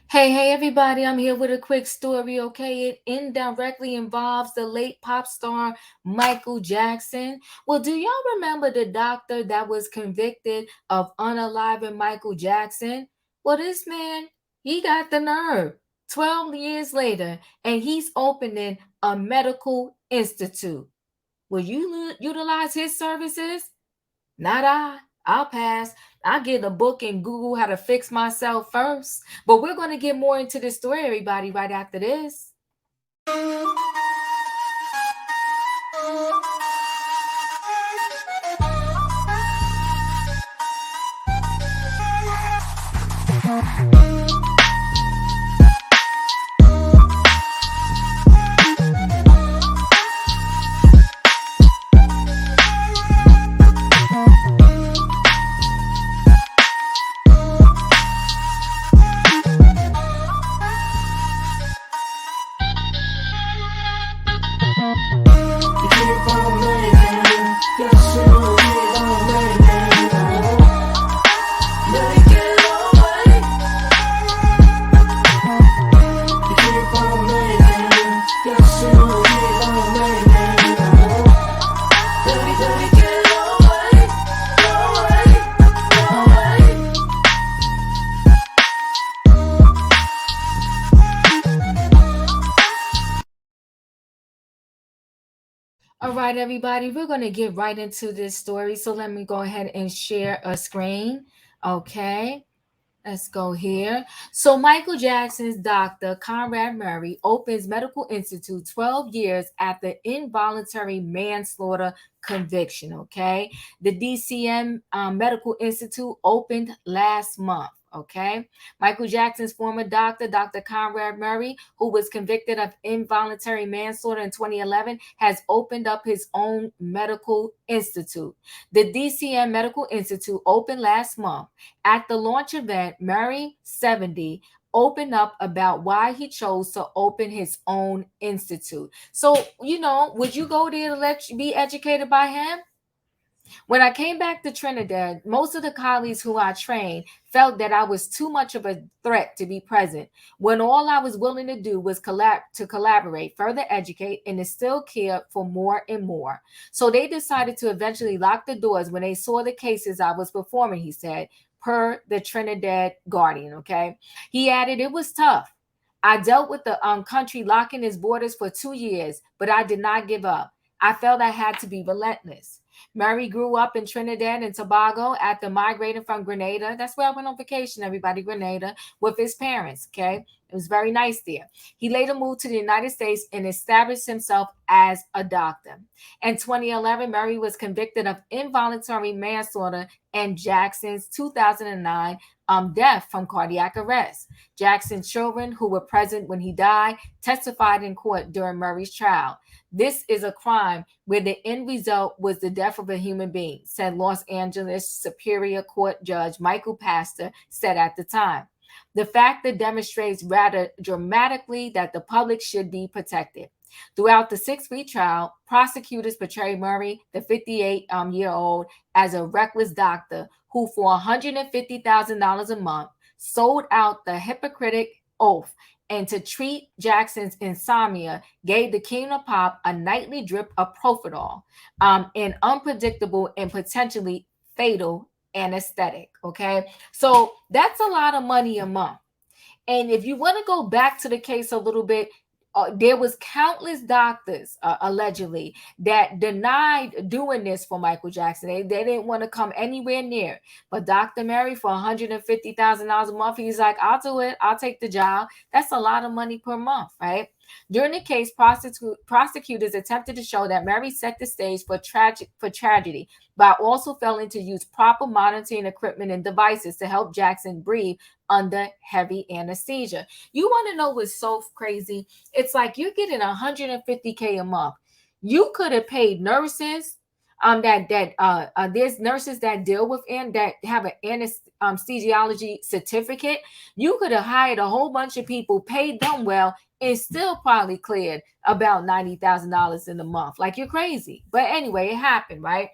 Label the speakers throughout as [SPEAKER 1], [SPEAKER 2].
[SPEAKER 1] Hey, everybody, I'm here with a quick story, okay? It indirectly involves the late pop star Michael Jackson. Well, do y'all remember the doctor that was convicted of unaliving Michael Jackson? Well, this man, he got the nerve 12 years later, and he's opening a medical institute. Will you utilize his services? Not I. I'll pass. I'll get a book and Google how to fix myself first. But we're going to get more into this story, everybody, right after this. All right, everybody, we're going to get right into this story. So let me go ahead and share a screen. Okay. Let's go here. So, Michael Jackson's doctor, Conrad Murray, opens medical institute 12 years after involuntary manslaughter conviction. Okay. The DCM Medical Institute opened last month. Okay. Michael Jackson's former doctor, Dr. Conrad Murray, who was convicted of involuntary manslaughter in 2011, has opened up his own medical institute. The DCM Medical Institute opened last month. At the launch event, Murray, 70, opened up about why he chose to open his own institute. So, would you go there to be educated by him? When I came back to Trinidad, most of the colleagues who I trained felt that I was too much of a threat to be present, when all I was willing to do was collaborate, further educate, and instill care for more and more. So they decided to eventually lock the doors when they saw the cases I was performing, he said, per the Trinidad Guardian, okay? He added, it was tough. I dealt with the country locking its borders for 2 years, but I did not give up. I felt I had to be relentless. Murray grew up in Trinidad and Tobago after migrating from Grenada. That's where I went on vacation, everybody, Grenada, with his parents, okay? It was very nice there. He later moved to the United States and established himself as a doctor. In 2011, Murray was convicted of involuntary manslaughter and Jackson's 2009 death from cardiac arrest. Jackson's children, who were present when he died, testified in court during Murray's trial. This is a crime where the end result was the death of a human being, said Los Angeles Superior Court Judge Michael Pastor said at the time. The fact that demonstrates rather dramatically that the public should be protected. Throughout the 6 week trial, prosecutors portrayed Murray, the 58-year-old, as a reckless doctor who, for $150,000 a month, sold out the Hippocratic Oath and to treat Jackson's insomnia, gave the king of pop a nightly drip of Profidol, an unpredictable and potentially fatal anesthetic. Okay, so that's a lot of money a month. And if you want to go back to the case a little bit, there was countless doctors allegedly that denied doing this for Michael Jackson. They didn't want to come anywhere near. But Dr. Murray, for $150,000 a month, he's like, I'll do it. I'll take the job. That's a lot of money per month, right? During the case, prosecutors attempted to show that Murray set the stage for tragedy by also failing to use proper monitoring equipment and devices to help Jackson breathe under heavy anesthesia. You want to know what's so crazy? It's like you're getting $150K a month. You could have paid nurses. There's nurses that deal with and that have an anesthesiology certificate. You could have hired a whole bunch of people, paid them well, and still probably cleared about $90,000 in a month. Like, you're crazy. But anyway, it happened, right?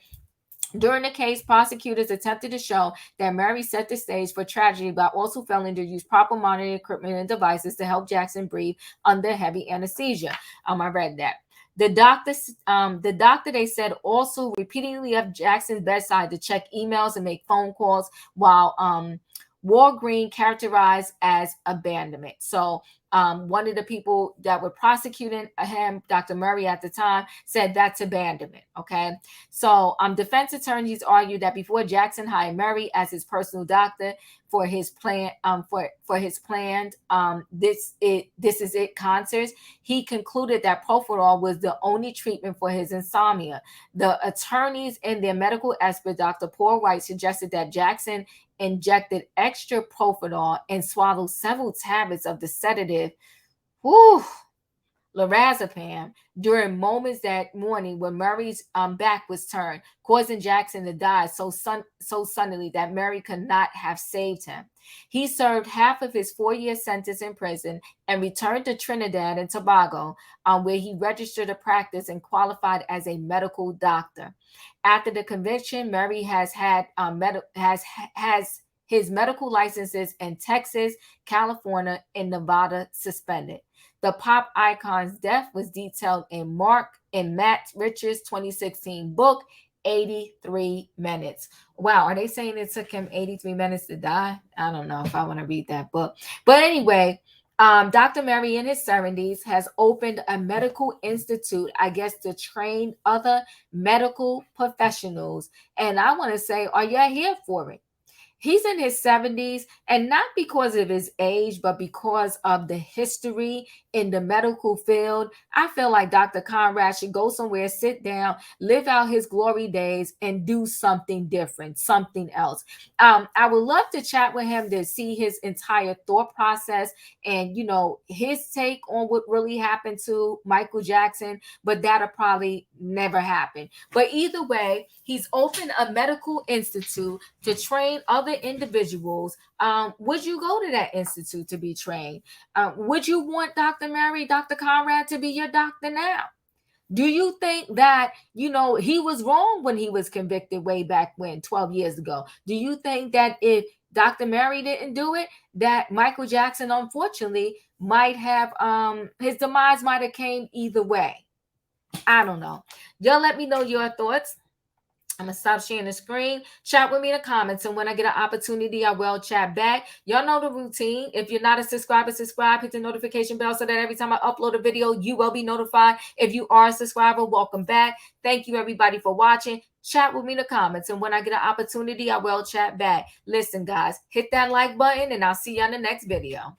[SPEAKER 1] During the case, prosecutors attempted to show that Murray set the stage for tragedy by also failing to use proper monitoring equipment and devices to help Jackson breathe under heavy anesthesia. I read that. The doctor, they said, also repeatedly left Jackson's bedside to check emails and make phone calls, while Walgreen characterized as abandonment. So one of the people that were prosecuting him, Dr. Murray at the time, said that's abandonment. Okay. So defense attorneys argued that before Jackson hired Murray as his personal doctor for his plan for his planned this is it concerts, he concluded that Proforol was the only treatment for his insomnia. The attorneys and their medical expert, Dr. Paul Wright, suggested that Jackson injected extra Proforol and swallowed several tablets of the sedative, whew, lorazepam, during moments that morning when Murray's back was turned, causing Jackson to die so suddenly that Murray could not have saved him. He served half of his 4-year sentence in prison and returned to Trinidad and Tobago, where he registered a practice and qualified as a medical doctor. After the conviction, Murray has his medical licenses in Texas, California, and Nevada suspended. The pop icon's death was detailed in Matt Richards' 2016 book, 83 Minutes. Wow, are they saying it took him 83 minutes to die? I don't know if I want to read that book. But anyway, Dr. Murray in his 70s has opened a medical institute, I guess, to train other medical professionals. And I want to say, are you here for it? He's in his 70s, and not because of his age, but because of the history in the medical field. I feel like Dr. Conrad should go somewhere, sit down, live out his glory days, and do something different, something else. I would love to chat with him to see his entire thought process and, his take on what really happened to Michael Jackson, but that'll probably never happen. But either way, he's opened a medical institute to train other individuals. Would you go to that institute to be trained? Would you want Dr. Murray, Dr. Conrad to be your doctor now? Do you think that, he was wrong when he was convicted way back when, 12 years ago? Do you think that if Dr. Murray didn't do it, that Michael Jackson, unfortunately, might have, his demise might have came either way? I don't know. Y'all let me know your thoughts. I'm going to stop sharing the screen. Chat with me in the comments. And when I get an opportunity, I will chat back. Y'all know the routine. If you're not a subscriber, subscribe. Hit the notification bell so that every time I upload a video, you will be notified. If you are a subscriber, welcome back. Thank you, everybody, for watching. Chat with me in the comments. And when I get an opportunity, I will chat back. Listen, guys, hit that like button, and I'll see you on the next video.